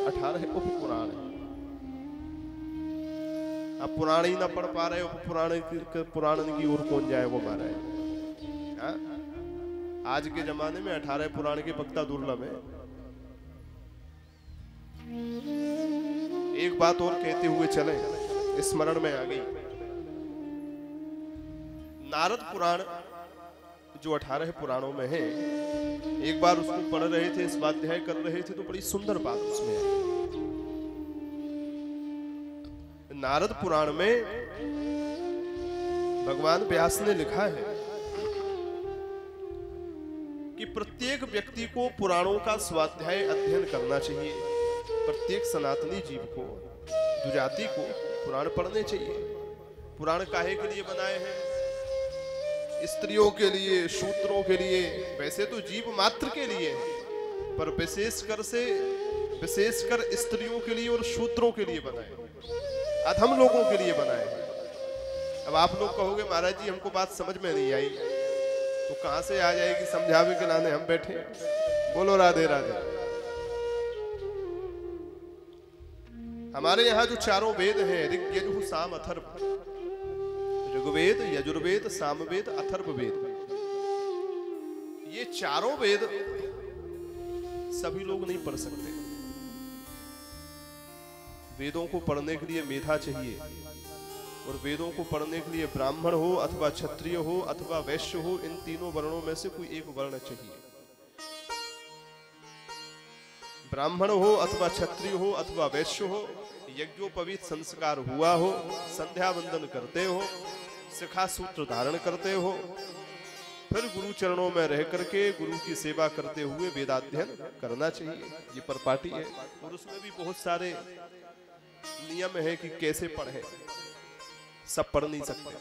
18 उप पुराण है। अब पुराण ही ना पढ़ पा रहे, उप पुराण की ओर कौन जाए वो महाराज। आज के जमाने में 18 पुराण के वक्ता दुर्लभ है। एक बात और कहते हुए चले, स्मरण में आ गई। नारद पुराण जो 18 पुराणों में है, एक बार उसको पढ़ रहे थे, स्वाध्याय कर रहे थे, तो बड़ी सुंदर बात उसमें है। नारद पुराण में भगवान व्यास ने लिखा है कि प्रत्येक व्यक्ति को पुराणों का स्वाध्याय अध्ययन करना चाहिए। प्रत्येक सनातनी जीव को, दुजाति को पुराण पढ़ने चाहिए। पुराण काहे के लिए बनाए हैं? स्त्रियों के लिए, शूद्रों के लिए, वैसे तो जीव मात्र के लिए है, पर विशेषकर स्त्रियों के लिए और शूद्रों के लिए बनाए, अधम लोगों के लिए बनाए हैं। अब आप लोग कहोगे महाराज जी हमको बात समझ में नहीं आई, तो कहां से आ जाएगी समझावे के लाने हम बैठे। बोलो राधे राधे। हमारे यहाँ जो चारों वेद हैं, ऋग यजुः साम अथर्व, ऋग्वेद, यजुर्वेद, सामवेद, अथर्ववेद, ये चारों वेद सभी लोग नहीं पढ़ सकते। वेदों को पढ़ने के लिए मेधा चाहिए, और वेदों को पढ़ने के लिए ब्राह्मण हो अथवा क्षत्रिय हो अथवा वैश्य हो, इन तीनों वर्णों में से कोई एक वर्ण चाहिए। ब्राह्मण हो अथवा क्षत्रिय हो अथवा वैश्य हो, यज्ञोपवीत संस्कार हुआ हो, संध्या वंदन करते हो, शिखा सूत्र धारण करते हो, फिर गुरु चरणों में रह करके गुरु की सेवा करते हुए वेदाध्ययन करना चाहिए। ये परिपाटी है, और उसमें भी बहुत सारे नियम है कि कैसे पढ़े, सब पढ़ नहीं सकते।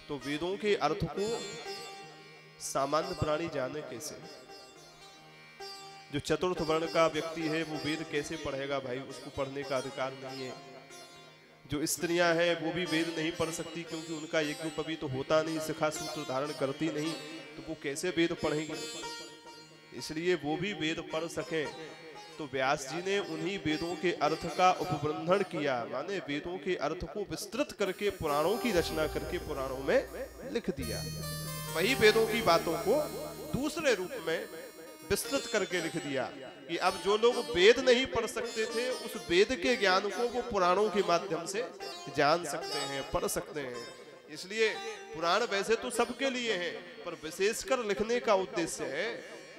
तो वेदों के अर्थ को सामान्य प्राणी जाने कैसे? जो चतुर्थ वर्ण का व्यक्ति है वो वेद कैसे पढ़ेगा भाई? उसको पढ़ने का अधिकार नहीं है। जो स्त्रियां हैं वो भी वेद नहीं पढ़ सकती, क्योंकि उनका यज्ञोपवीत तो होता नहीं, शिखा सूत्र धारण करती नहीं, तो वो कैसे वेद पढ़ेंगी? इसलिए वो भी वेद पढ़ सके, तो व्यास जी ने उन्हीं वेदों के अर्थ का उपबृंधन किया, माने वेदों के अर्थ को विस्तृत करके पुराणों की रचना करके पुराणों में लिख दिया। वही वेदों की बातों को दूसरे रूप में विस्तृत करके लिख दिया कि अब जो लोग वेद नहीं पढ़ सकते थे, उस वेद के ज्ञान को वो पुराणों के माध्यम से जान सकते हैं, पढ़ सकते हैं। इसलिए पुराण वैसे तो सबके लिए है, पर विशेषकर लिखने का उद्देश्य है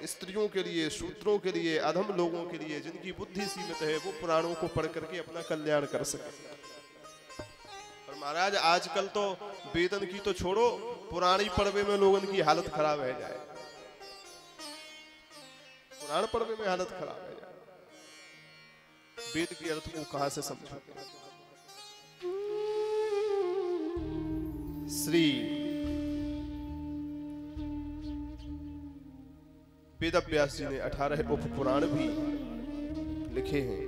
स्त्रियों के लिए, शूद्रों के लिए, अधम लोगों के लिए, जिनकी बुद्धि सीमित है, वो पुराणों को पढ़ करके अपना कल्याण कर सके। और महाराज आजकल तो वेदन की तो छोड़ो, पुराणी पढ़वे में लोगों की हालत खराब है जाए। पुराण पढ़वे में हालत खराब है जाए, वेद के अर्थ को कहां से समझोगे? श्री वेदव्यास जी ने 18 उप पुराण भी लिखे हैं।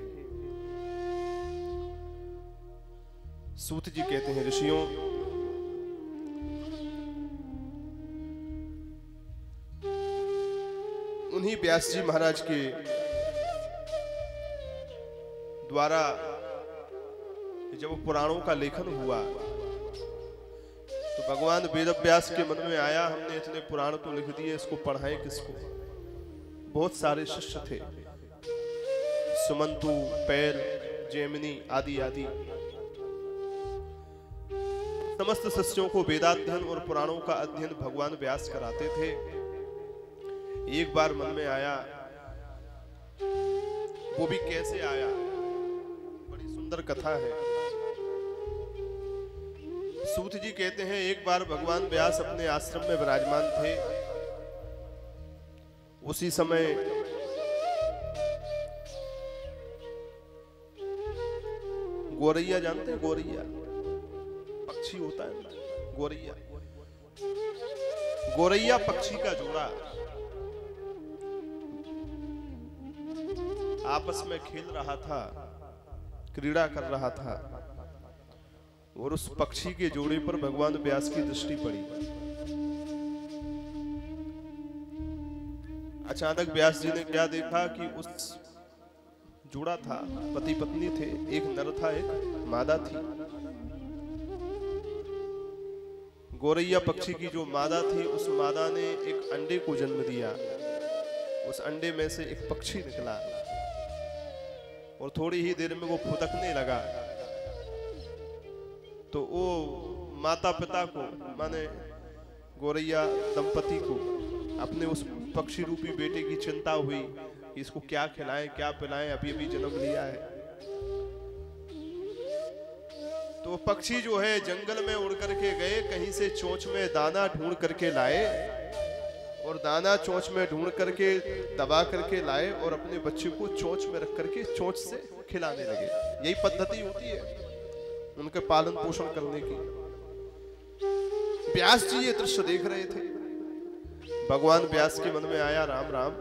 सूत जी कहते हैं, ऋषियों उन्हीं व्यास जी महाराज के द्वारा जब पुराणों का लेखन हुआ, तो भगवान वेदव्यास के मन में आया, हमने इतने पुराण तो लिख दिए, इसको पढ़ाएं किसको? बहुत सारे शिष्य थे, सुमंतु, पैल, जैमिनी आदि आदि। समस्त शिष्यों को वेदाध्ययन और पुराणों का अध्ययन भगवान व्यास कराते थे। एक बार मन में आया, वो भी कैसे आया, बड़ी सुंदर कथा है। सूत जी कहते हैं, एक बार भगवान व्यास अपने आश्रम में विराजमान थे। उसी समय गोरैया, जानते हैं गोरैया पक्षी होता है, गोरैया, गोरैया पक्षी का जोड़ा आपस में खेल रहा था, क्रीड़ा कर रहा था, और उस पक्षी के जोड़े पर भगवान व्यास की दृष्टि पड़ी। अचानक व्यास जी ने क्या देखा कि उस जोड़ा था, पति पत्नी थे, एक नर था एक मादा थी। गोरैया पक्षी की जो मादा थी, उस मादा ने एक अंडे को जन्म दिया। उस अंडे में से एक पक्षी निकला और थोड़ी ही देर में वो फुदकने लगा। तो वो माता पिता को, माने गोरैया दंपति को, अपने उस पक्षी रूपी बेटे की चिंता हुई कि इसको क्या खिलाएं क्या पिलाएं, अभी अभी जन्म लिया है। तो पक्षी जो है जंगल में उड़ करके गए, कहीं से चोंच में दाना ढूंढ करके लाए और दाना चोंच में ढूंढ करके दबा करके लाए और अपने बच्चे को चोंच में रख करके चोंच से खिलाने लगे। यही पद्धति होती है उनके पालन पोषण करने की। व्यास जी ये दृश्य देख रहे थे। भगवान व्यास के मन में आया, राम राम,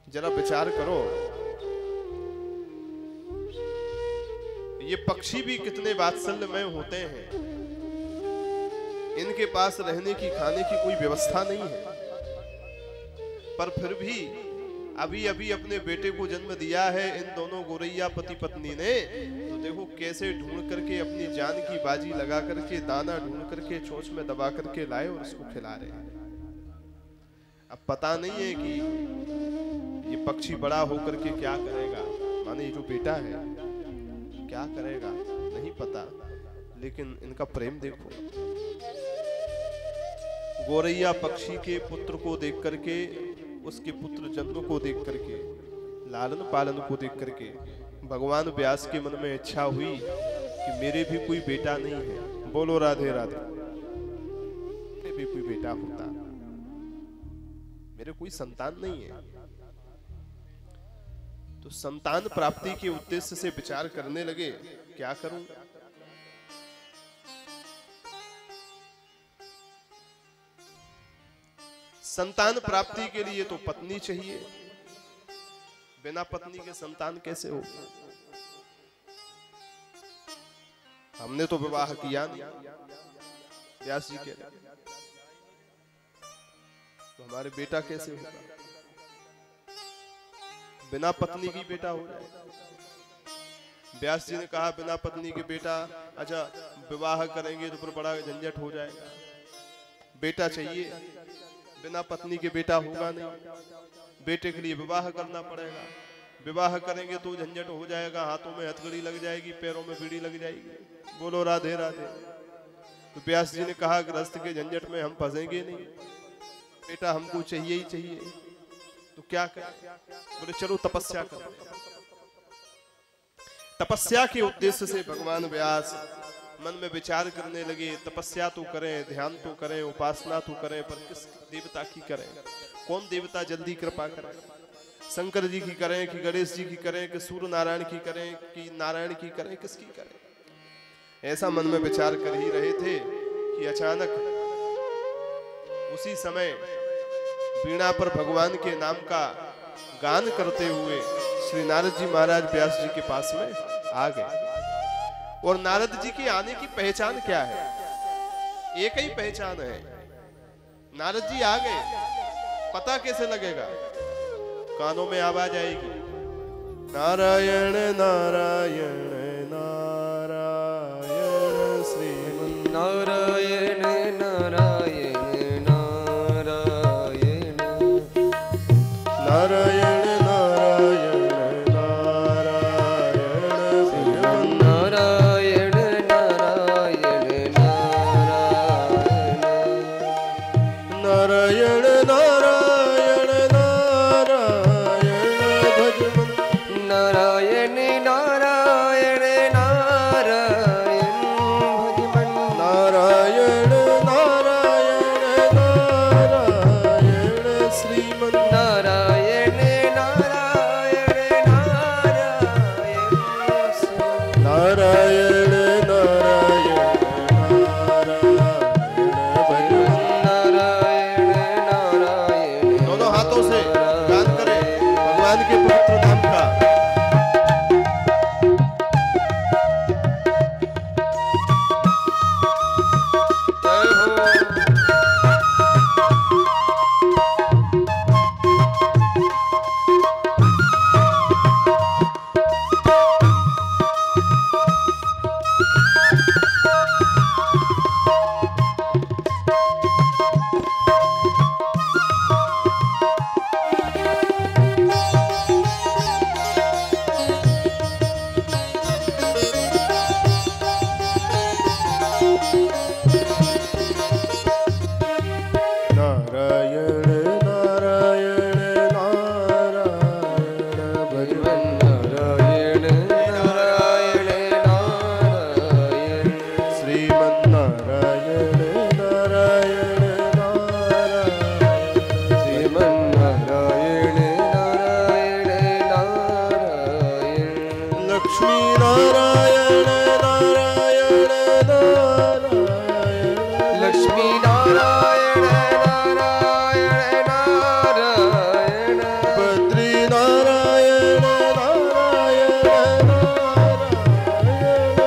जरा विचार करो, ये पक्षी भी कितने वात्सल्यमय होते हैं। इनके पास रहने की खाने की कोई व्यवस्था नहीं है, पर फिर भी अभी अभी अपने बेटे को जन्म दिया है इन दोनों गोरैया पति पत्नी ने। तो देखो कैसे ढूंढ करके अपनी जान की बाजी लगा करके दाना ढूंढ करके चोंच में दबा करके लाए और इसको खिला रहे हैं। अब पता नहीं है कि ये पक्षी बड़ा होकर के क्या करेगा, माने ये जो बेटा है क्या करेगा नहीं पता, लेकिन इनका प्रेम देखो। गोरैया पक्षी के पुत्र को देख करके, उसके पुत्र जन्म को देख करके, लालन पालन को देख करके भगवान व्यास के मन में इच्छा हुई कि मेरे भी कोई बेटा नहीं है। बोलो राधे राधे। मेरे भी कोई बेटा होता, मेरे कोई संतान नहीं है। तो संतान प्राप्ति के उद्देश्य से विचार करने लगे, क्या करूं। संतान प्राप्ति के लिए तो पत्नी चाहिए, बिना पत्नी के संतान कैसे हो। हमने तो विवाह किया नहीं, व्यास जी कह रहे, तो हमारे बेटा कैसे होगा। बिना पत्नी की बेटा हो जाएगा। व्यास जी ने कहा बिना पत्नी के बेटा, अच्छा विवाह करेंगे तो फिर बड़ा झंझट हो जाएगा, बेटा चाहिए। बिना पत्नी के बेटा होगा नहीं, बेटे के लिए विवाह करना पड़ेगा। विवाह करेंगे तो झंझट हो जाएगा, हाथों में हथकड़ी लग जाएगी, पैरों में बीड़ी लग जाएगी। बोलो राधे राधे। तो व्यास जी ने कहा गृहस्थ के झंझट में हम फंसेंगे नहीं, बेटा हमको चाहिए ही चाहिए। तो क्या करें। बोले चलो तपस्या करो। तपस्या के उद्देश्य से भगवान व्यास मन में विचार करने लगे, तपस्या तो करें, ध्यान तो करें, उपासना तो करें, पर किस देवता की करें, कौन देवता जल्दी कृपा करें। शंकर जी की करें कि गणेश जी की करें कि सूर्य नारायण की करें कि नारायण की करें, किसकी करें। ऐसा मन में विचार कर ही रहे थे कि अचानक उसी समय वीणा पर भगवान के नाम का गान करते हुए श्री नारद जी महाराज व्यास जी के पास में आ गए। और नारद जी के आने की पहचान क्या है, एक ही पहचान है, नारद जी आ गए। पता कैसे लगेगा, कानों में आवाज आएगी, नारायण नारायण नारायण श्री नारायण नारायण नारायण नारायण के पवित्र नाम का लक्ष्मी नारायण नारायण नारायण लक्ष्मी नारायण नारायण नारायण बद्री नारायण नारायण नारायण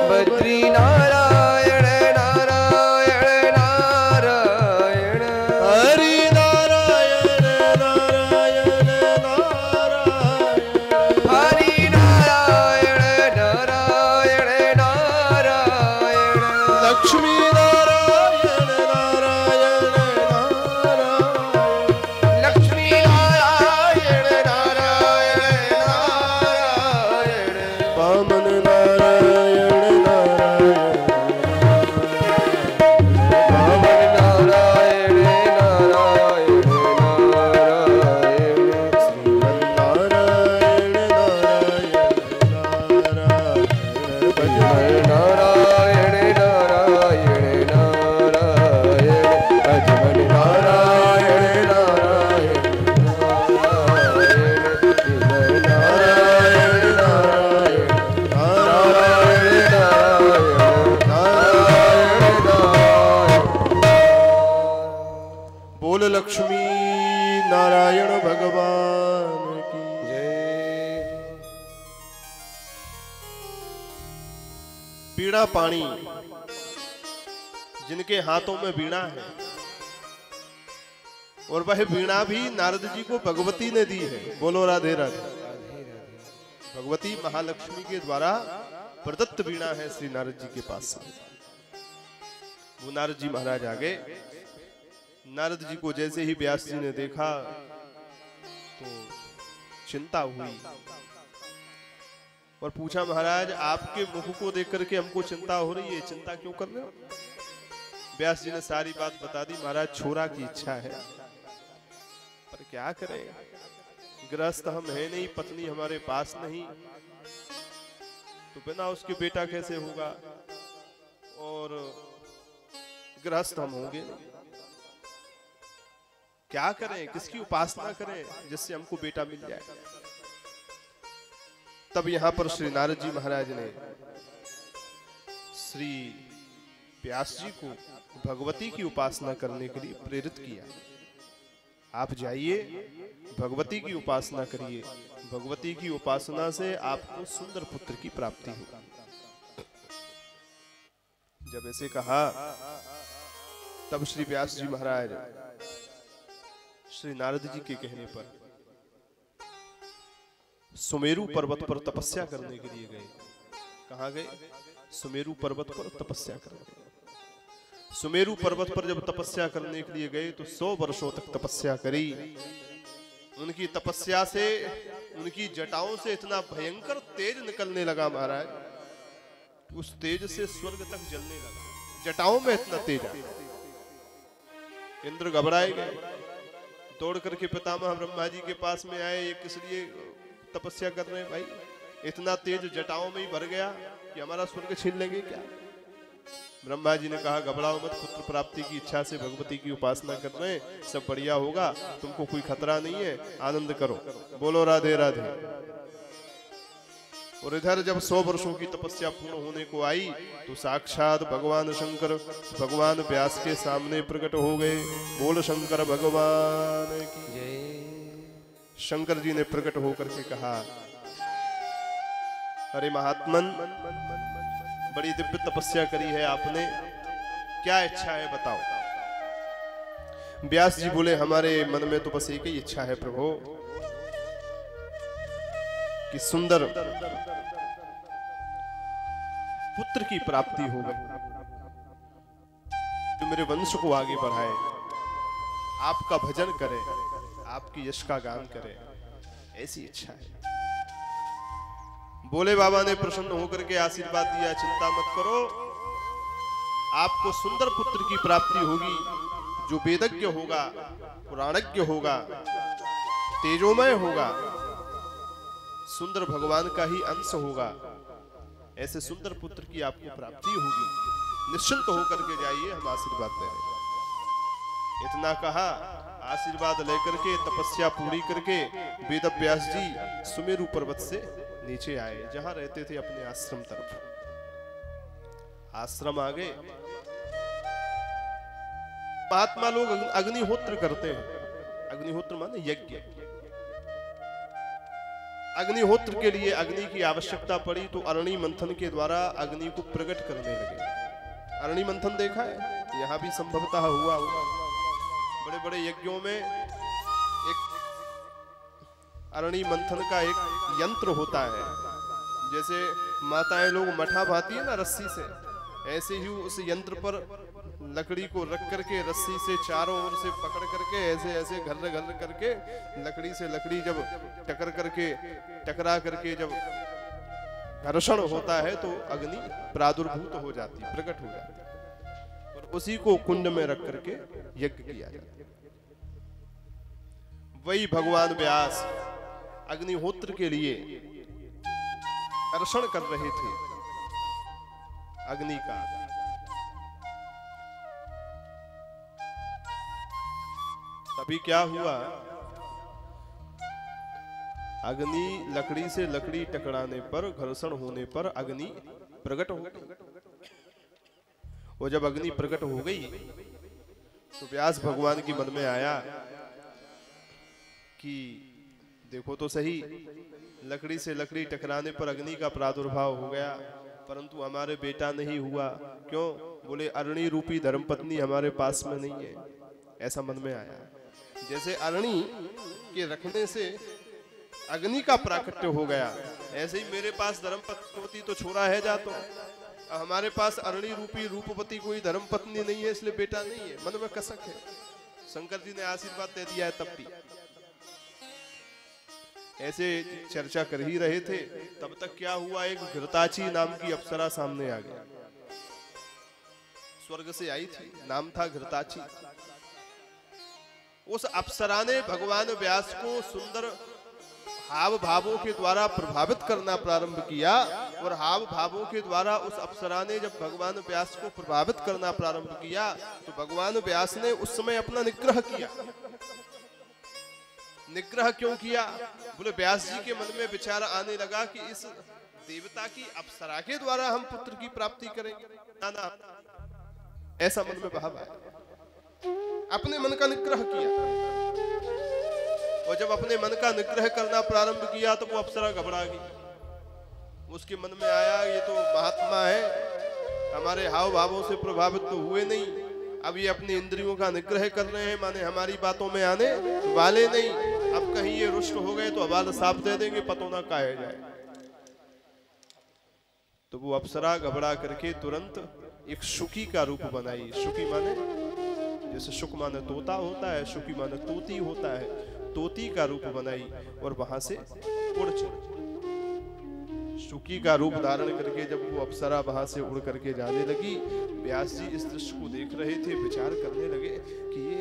बद्री नारायण नारायण नारायण हरि नारायण नारायण नारायण हरि नारायण नारायण नारायण लक्ष्मी नारायण नारायण नारायण लक्ष्मी नारायण नारायण नारायण वामन नारायण नारायण वामन नारायण नारायण नारायण नारायण नारायण नारायण भजन नारायण नारायण नारायण अजमन नारायण नारायण नारायण नारायण नारायण नारायण नारायण नारायण बोल लक्ष्मी नारायण भगवान की जय पीड़ा पाणी जिनके हाथों में वीणा है और वह वीणा भी नारद जी को भगवती ने दी है। बोलो राधे राधे। भगवती महालक्ष्मी के द्वारा प्रदत्त वीणा है श्री नारद जी के पास। वो नारद जी महाराज आ गए। नारद जी को जैसे ही व्यास जी ने देखा तो चिंता हुई और पूछा, महाराज आपके मुख को देख करके हमको चिंता हो रही है, चिंता क्यों कर रहे हो? व्यास जी ने सारी बात बता दी। महाराज छोरा की इच्छा है पर क्या करें, गृहस्थ हम है नहीं, पत्नी हमारे पास नहीं, तो बिना उसके बेटा कैसे होगा और गृहस्थ हम होंगे नहीं। क्या करें, किसकी उपासना करें जिससे हमको बेटा मिल जाए। तब यहां पर श्री नारद जी महाराज ने श्री व्यास जी को भगवती की उपासना करने के लिए प्रेरित किया। आप जाइए भगवती की उपासना करिए, भगवती की उपासना से आपको सुंदर पुत्र की प्राप्ति होगी। जब ऐसे कहा तब श्री व्यास जी महाराज श्री नारद जी के कहने पर सुमेरु पर्वत पर तपस्या करने के लिए गए। कहाँ गए? सुमेरु पर्वत पर तपस्या करने। सुमेरु पर्वत पर जब तपस्या करने के लिए गए तो 100 वर्षों तक तपस्या करी। उनकी तपस्या से, उनकी जटाओं से इतना भयंकर तेज निकलने लगा महाराज, उस तेज से स्वर्ग तक जलने लगा। जटाओं में इतना तेज आ। इंद्र घबराए गए, दौड़ करके पितामह ब्रह्मा जी के पास में आए। ये किस लिए तपस्या कर रहे हैं भाई? इतना तेज जटाओं में ही भर गया कि हमारा स्वर्ग छीन लेंगे क्या? ब्रह्मा जी ने कहा, घबराओ मत, पुत्र प्राप्ति की इच्छा से भगवती की उपासना कर रहे हैं, सब बढ़िया होगा, तुमको कोई खतरा नहीं है, आनंद करो। बोलो राधे राधे। और इधर जब 100 वर्षों की तपस्या पूर्ण होने को आई तो साक्षात भगवान शंकर भगवान व्यास के सामने प्रकट हो गए। बोल शंकर भगवान की जय। शंकर जी ने प्रकट होकर के कहा, अरे महात्मन, बड़ी दिव्य तपस्या करी है आपने, क्या इच्छा है बताओ। व्यास जी बोले, हमारे मन में तो बस एक ही इच्छा है प्रभु, कि सुंदर पुत्र की प्राप्ति हो गई, जो मेरे वंश को आगे बढ़ाए, आपका भजन करे, आपकी यश का गान करे, ऐसी इच्छा है। बोले बाबा ने प्रसन्न होकर के आशीर्वाद दिया, चिंता मत करो, आपको सुंदर पुत्र की प्राप्ति होगी, जो वेदज्ञ होगा, पुराणज्ञ होगा, तेजोमय होगा, सुंदर भगवान का ही अंश होगा। ऐसे सुंदर पुत्र की आपको प्राप्ति होगी, निश्चिंत होकर के जाइए, हम आशीर्वाद दे रहे हैं। इतना कहा, आशीर्वाद लेकर के तपस्या पूरी करके वेद व्यास जी सुमेरु पर्वत से नीचे आए, जहां रहते थे अपने आश्रम तरफ। आश्रम आ गए। महात्मा लोग अग्निहोत्र करते हैं। अग्निहोत्र माने यज्ञ। अग्निहोत्र के लिए अग्नि की आवश्यकता पड़ी तो अरणि मंथन के द्वारा अग्नि को प्रकट करने लगे। अरणि मंथन देखा है, यहां भी संभवतः हुआ होगा। बड़े बड़े यज्ञों में एक अरणि मंथन का एक यंत्र होता है। जैसे माताएं लोग मठा भाती है ना रस्सी से, ऐसे ही उस यंत्र पर लकड़ी को रख करके रस्सी से चारों ओर से पकड़ करके ऐसे ऐसे घर घर करके लकड़ी से लकड़ी जब टकरा करके जब घर्षण होता है तो अग्नि प्रादुर्भूत हो जाती, प्रकट हो जाती, और उसी को कुंड में रख करके यज्ञ किया जाता है। वही भगवान व्यास अग्निहोत्र के लिए घर्षण कर रहे थे अग्नि का। तभी क्या हुआ, अग्नि लकड़ी से लकड़ी टकराने पर, घर्षण होने पर अग्नि प्रकट हो गई। और जब अग्नि प्रकट हो गई तो व्यास भगवान की मन में आया कि देखो तो सही, लकड़ी से लकड़ी टकराने पर अग्नि का प्रादुर्भाव हो गया, परंतु हमारे बेटा नहीं हुआ। क्यों? बोले अरणि रूपी धर्मपत्नी हमारे पास में नहीं है। ऐसा मन में आया। जैसे अरणि के रखने से अग्नि का प्राकट्य हो गया, ऐसे ही मेरे पास धर्मपत्नी होती तो छोरा है जातो। हमारे पास अरणि रूपी रूपवती कोई धर्मपत्नी नहीं है, इसलिए बेटा नहीं है। मन में कसक है। शंकर जी ने आशीर्वाद दे दिया है तब भी। ऐसे चर्चा कर ही रहे थे, तब तक क्या हुआ, एक घृताची नाम की अप्सरा सामने आ गया। स्वर्ग से आई थी, नाम था घृताची। उस अप्सरा ने भगवान व्यास को सुंदर हाव भावों के द्वारा प्रभावित करना प्रारंभ किया, और हाव भावों के द्वारा उस अप्सरा ने जब भगवान व्यास को प्रभावित करना प्रारंभ किया तो भगवान व्यास ने उस समय अपना निग्रह किया। निग्रह क्यों किया? बोले व्यास जी के मन में विचार आने लगा कि इस देवता की अप्सरा के द्वारा हम पुत्र की प्राप्ति करेंगे। ना, ऐसा मन में भाव आया। अपने मन का निग्रह किया, और जब अपने मन का निग्रह करना प्रारंभ किया तो वो अप्सरा घबरा गई। उसके मन में आया ये तो महात्मा है, हमारे हाव भावों से प्रभावित तो हुए नहीं, अब ये अपनी इंद्रियों का निग्रह कर रहे हैं, माने हमारी बातों में आने वाले नहीं। अब कहीं ये रुष्ट हो गए तो हवाला साफ दे देंगे, पतो ना काहे जाए। तो वो अप्सरा घबरा करके तुरंत एक शुकी का रूप बनाई। शुकी माने जैसे शुक माने तोता होता है, शुकी माने तोती होता है, तोती का रूप बनाई और वहां से उड़ चली। शुकी का रूप धारण करके जब वो अप्सरा वहां से उड़ करके जाने लगी, व्यास जी इस दृश्य को देख रहे थे, विचार करने लगे कि ये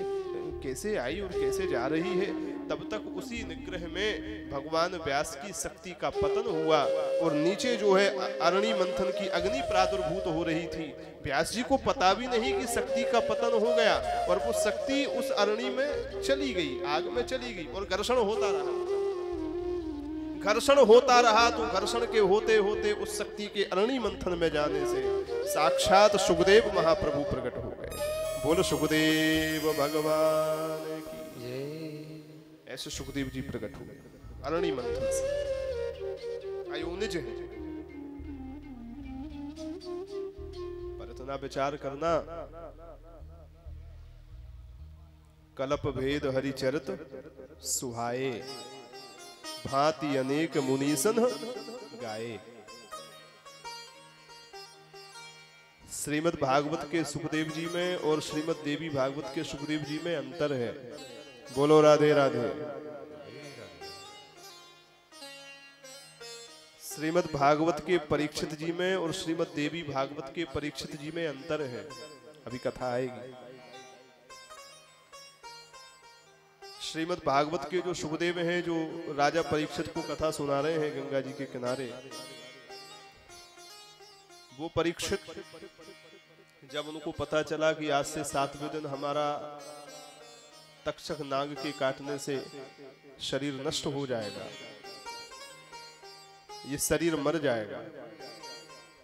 कैसे आई और कैसे जा रही है। तब तक उसी निग्रह में भगवान व्यास की शक्ति का पतन हुआ और नीचे जो है अरणि मंथन की अग्नि प्रादुर्भूत हो रही थी। व्यास जी को पता भी नहीं कि शक्ति का पतन हो गया, और वो शक्ति उस अरणि में चली गई, आग में चली गई, और घर्षण होता रहा। घर्षण होता रहा तो घर्षण के होते होते उस शक्ति के अरणि मंथन में जाने से साक्षात सुखदेव महाप्रभु प्रकट हो गए। बोलो सुखदेव भगवान की जय। ऐसे सुखदेव जी प्रकट हुए अरणि मंथन से। अयोनिज है, पर इतना विचार करना, कलप भेद हरिचरित सुहाए, भांति अनेक मुनीसन गाए। श्रीमद् भागवत के सुखदेव जी में और श्रीमद् देवी भागवत के सुखदेव जी में अंतर है। बोलो राधे राधे। श्रीमद् भागवत के परीक्षित जी में और श्रीमद् देवी भागवत के परीक्षित जी में अंतर है। अभी कथा आएगी। श्रीमद् भागवत के जो सुखदेव हैं, जो राजा परीक्षित को कथा सुना रहे हैं गंगा जी के किनारे, वो परीक्षित जब उनको पता चला कि आज से 7वें दिन हमारा तक्षक नाग के काटने से शरीर नष्ट हो जाएगा, ये शरीर मर जाएगा।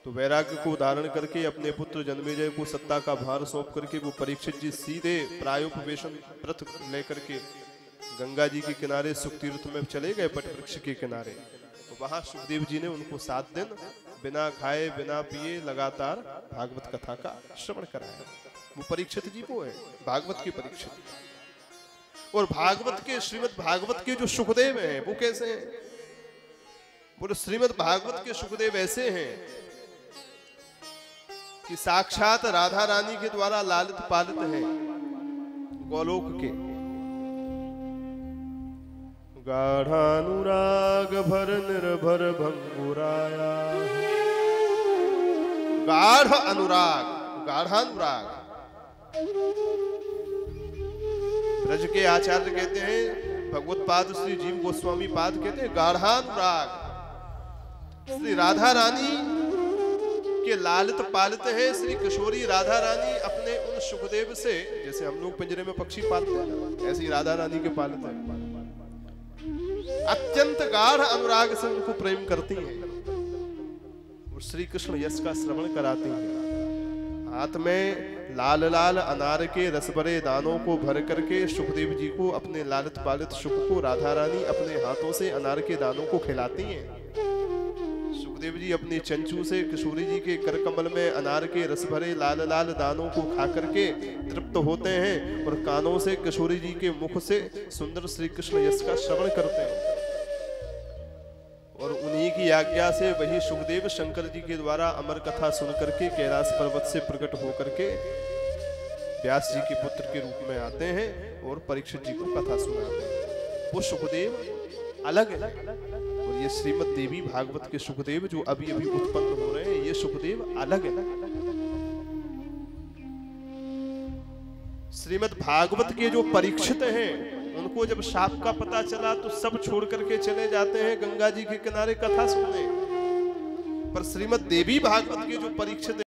तो वैराग्य को धारण करके अपने पुत्र जन्मेजय को सत्ता का भार सौंप करके वो परीक्षित जी सीधे प्रायोपवेशन व्रत लेकर के गंगा जी के किनारे सुखतीर्थ में चले गए, पट वृक्ष के किनारे। तो वहां सुखदेव जी ने उनको 7 दिन बिना खाए बिना पिए लगातार भागवत कथा का श्रवण कराया। वो परीक्षित जी वो है, भागवत के परीक्षित। और भागवत के श्रीमद् भागवत के जो सुखदेव हैं वो कैसे हैं? बोले श्रीमद् भागवत के सुखदेव ऐसे हैं कि साक्षात राधा रानी के द्वारा लालित पालित हैं गोलोक के। गाढ़ानुराग भर निर्भर भंगुराया, गाढ़ अनुराग, गाढ़ानुराग। ब्रज के आचार्य कहते हैं, भगवत पाद श्री जीव गोस्वामी पाद कहते हैं गाढ़ानुराग श्री राधा रानी के लालित पालित है। श्री किशोरी राधा रानी अपने उन सुखदेव से, जैसे हम लोग पिंजरे में पक्षी पालते हैं ऐसी राधा रानी के पालित है। अत्यंत गाढ़ अनुराग से उनको प्रेम करती हैं और श्री कृष्ण यश का श्रवण कराती हैं। हाथ में लाल लाल अनार के रस भरे दानों को भर करके सुखदेव जी को, अपने लालित पालित सुख को राधा रानी अपने हाथों से अनार के दानों को खिलाती हैं। सुखदेव जी अपनी चंचू से किशोरी जी के कर कमल में अनार के रस भरे लाल लाल दानों को खा करके तृप्त होते हैं और कानों से किशोरी जी के मुख से सुंदर श्री कृष्ण यश का श्रवण करते हैं। और उन्हीं की आज्ञा से वही सुखदेव शंकर जी के द्वारा अमर कथा सुन करके कैलाश पर्वत से प्रकट होकर के व्यास जी के पुत्र के रूप में आते हैं और परीक्षित जी को कथा सुनाते हैं। वो सुखदेव अलग है और ये श्रीमद् देवी भागवत के सुखदेव जो अभी अभी उत्पन्न हो रहे हैं, ये सुखदेव अलग है। श्रीमद् भागवत के जो परीक्षित हैं उनको जब शाप का पता चला तो सब छोड़ करके चले जाते हैं गंगा जी के किनारे कथा सुनने। पर श्रीमद् देवी भागवत के जो परीक्षित